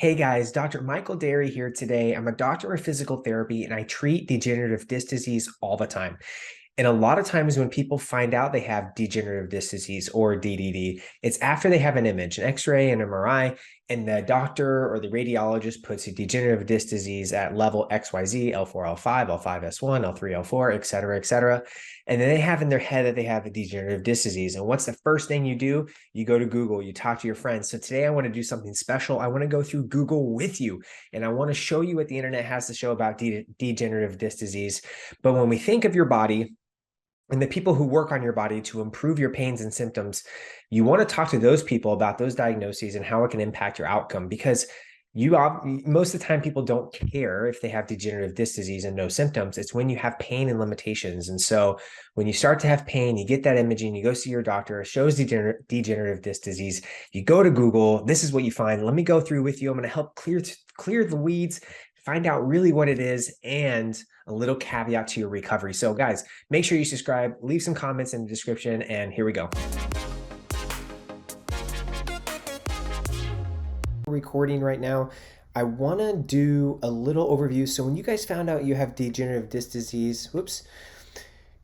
Hey guys, Dr. Michael Derry here today. I'm a doctor of physical therapy and I treat degenerative disc disease all the time. And a lot of times when people find out they have degenerative disc disease or DDD, it's after they have an image, an X-ray, an MRI, and the doctor or the radiologist puts a degenerative disc disease at level XYZ, L4, L5, L5S1, L3, L4, et cetera, et cetera. And then they have in their head that they have a degenerative disc disease. And what's the first thing you do? You go to Google, you talk to your friends. So today I want to do something special. I want to go through Google with you, and I want to show you what the internet has to show about degenerative disc disease. But when we think of your body, and the people who work on your body to improve your pains and symptoms, you want to talk to those people about those diagnoses and how it can impact your outcome, because most of the time people don't care if they have degenerative disc disease and no symptoms. It's when you have pain and limitations. And so when you start to have pain, you get that imaging, you go see your doctor, it shows degenerative disc disease, you go to Google, this is what you find. Let me go through with you. I'm going to help clear the weeds, find out really what it is, and a little caveat to your recovery. So guys, make sure you subscribe, leave some comments in the description, and here we go. Recording right now, I want to do a little overview. So when you guys found out you have degenerative disc disease,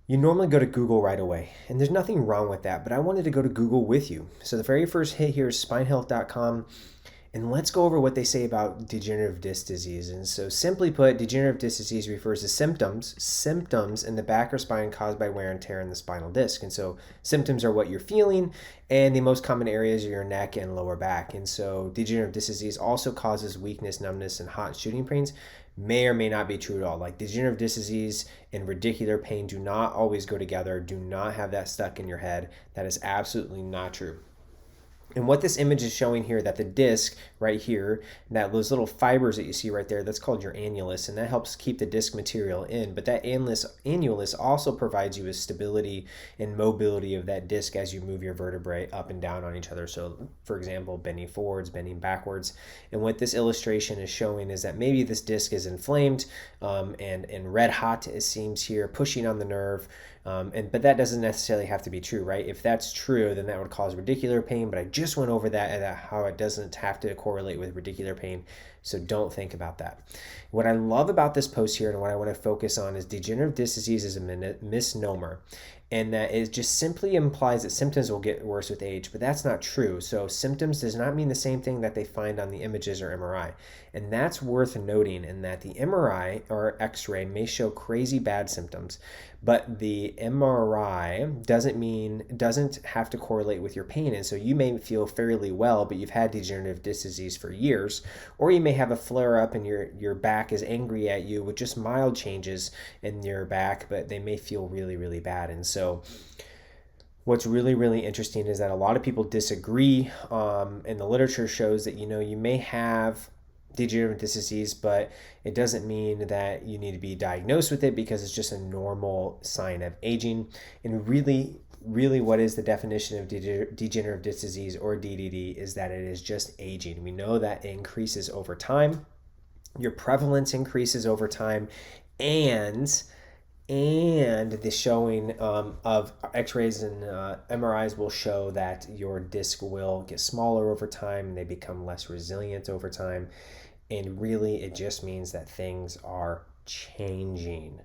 you normally go to Google right away, and there's nothing wrong with that, but I wanted to go to Google with you. So the very first hit here is spinehealth.com. And let's go over what they say about degenerative disc disease. And so simply put, degenerative disc disease refers to symptoms in the back or spine caused by wear and tear in the spinal disc. And so symptoms are what you're feeling, and the most common areas are your neck and lower back. And so degenerative disc disease also causes weakness, numbness, and hot shooting pains. May or may not be true at all. Like degenerative disc disease and radicular pain do not always go together. Do not have that stuck in your head. That is absolutely not true. And what this image is showing here, that the disc right here, that those little fibers that you see right there, that's called your annulus, and that helps keep the disc material in. But that annulus also provides you with stability and mobility of that disc as you move your vertebrae up and down on each other. So for example, bending forwards, bending backwards. And what this illustration is showing is that maybe this disc is inflamed and red hot, it seems here, pushing on the nerve. But that doesn't necessarily have to be true, right? If that's true, then that would cause radicular pain, but I just went over that and how it doesn't have to correlate with radicular pain, so don't think about that. What I love about this post here and what I want to focus on is degenerative disc disease is a misnomer, and that it just simply implies that symptoms will get worse with age, but that's not true. So symptoms does not mean the same thing that they find on the images or MRI, and that's worth noting, in that the MRI or X-ray may show crazy bad symptoms, but the MRI doesn't have to correlate with your pain. And so you may feel fairly well, but you've had degenerative disc disease for years, or you may have a flare up and your back is angry at you with just mild changes in your back, but they may feel really, really bad. And so what's really, really interesting is that a lot of people disagree, and the literature shows that, you may have degenerative disc disease, but it doesn't mean that you need to be diagnosed with it, because it's just a normal sign of aging. And really, what is the definition of degenerative disc disease or DDD is that it is just aging. We know that it increases over time. Your prevalence increases over time, and the showing of X-rays and MRIs will show that your disc will get smaller over time, and they become less resilient over time. And really, it just means that things are changing.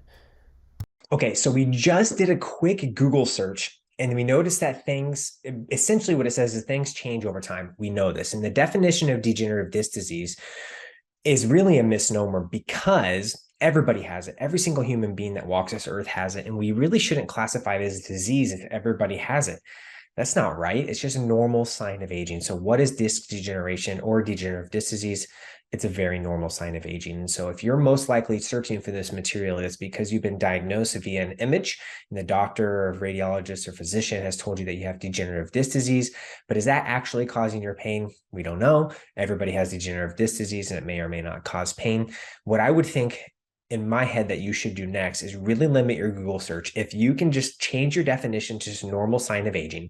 Okay, so we just did a quick Google search, and we noticed that essentially what it says is things change over time. We know this. And the definition of degenerative disc disease is really a misnomer, because everybody has it. Every single human being that walks this earth has it. And we really shouldn't classify it as a disease if everybody has it. That's not right. It's just a normal sign of aging. So what is disc degeneration or degenerative disc disease? It's a very normal sign of aging. And so if you're most likely searching for this material, it's because you've been diagnosed via an image, and the doctor or radiologist or physician has told you that you have degenerative disc disease. But is that actually causing your pain? We don't know. Everybody has degenerative disc disease, and it may or may not cause pain. What I would think in my head that you should do next is really limit your Google search. If you can just change your definition to just normal sign of aging,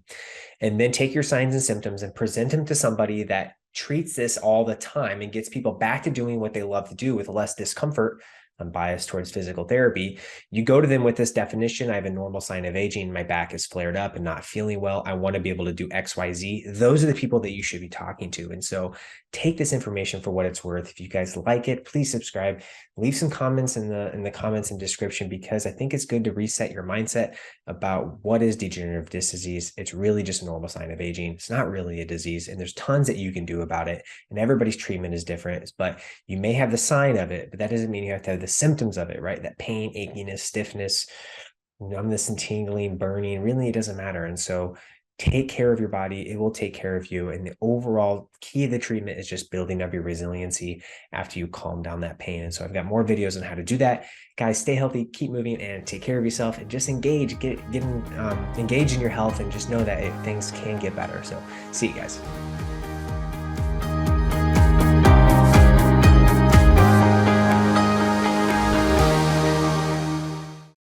and then take your signs and symptoms and present them to somebody that treats this all the time and gets people back to doing what they love to do with less discomfort, unbiased towards physical therapy. You go to them with this definition: I have a normal sign of aging, my back is flared up and not feeling well, I want to be able to do XYZ. Those are the people that you should be talking to. And so take this information for what it's worth. If you guys like it, please subscribe, leave some comments in the comments and description, because I think it's good to reset your mindset about what is degenerative disc disease. It's really just a normal sign of aging. It's not really a disease, and there's tons that you can do about it, and everybody's treatment is different. But you may have the sign of it, but that doesn't mean you have to have the symptoms of it, right? That pain, achiness, stiffness, numbness and tingling, burning. Really, it doesn't matter. And so take care of your body. It will take care of you. And the overall key of the treatment is just building up your resiliency after you calm down that pain. And so I've got more videos on how to do that. Guys, stay healthy, keep moving, and take care of yourself, and just engage, engage in your health, and just know that things can get better. So see you guys.